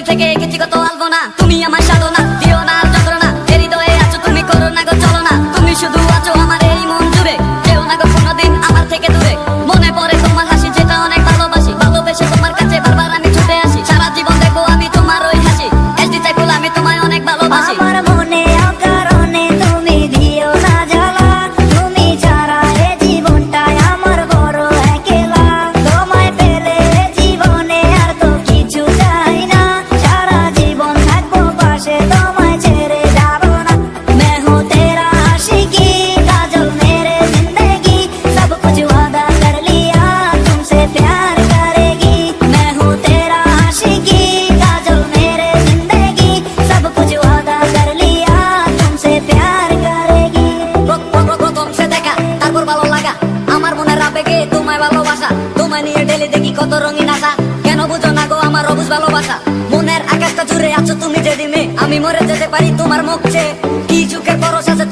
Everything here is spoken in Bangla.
থেকে এঁকেছি কত আলপনা, তুমি আমার সাধনা, দিও না আর যন্ত্রণা, এর হৃদয়ে আছো তুমি, করো না গো চলো না, তুমি শুধু আছো আমার এই মন জুড়ে, যেও না গো কোনোদিন আমার থেকে দূরে। মনে পড়ে তোমার হাসি, যেটা অনেক ভালোবাসি, ভালোবেসে তোমার কাছে বারবার আমি ছুটে আসি, সারা জীবন দেখবো আমি তোমার ওই হাসি, এসডি চাইবো আমি তোমায় অনেক ভালোবাসি। আমার মনে অকারণে তুমি দিও না জ্বালা, তুমি ছাড়া এ জীবনটাই আমার বড় একলা, তোমায় পেলে জীবনে আর তো কিছু চাই না, সারা জীবন থাকবো পাশে, তোমায় ছেড়ে যাবো না। मैं हूँ तेरा आशिकी, काजल मेरे जिंदगी, सब कुछ वादा कर लिया तुमसे प्यार करेगी। मैं हूँ तेरा आशिकी, काजल मेरे जिंदगी, सब कुछ वादा कर लिया तुमसे प्यार करेगी। প্রথম সে দেখা তারপর ভালো লাগা, আমার মনের আবেগে তোমায় ভালোবাসা, তোমায় নিয়ে ডেলি দেখি কত রঙিন আশা, কেন বুঝো না গো আমার অবুঝ ভালোবাসা। মনের আকাশটা জুড়ে আছো তুমি যেদিনে, আমি মরে যেতে পারি তোমার মুখ চেয়ে, কি চোখের পরশ আছে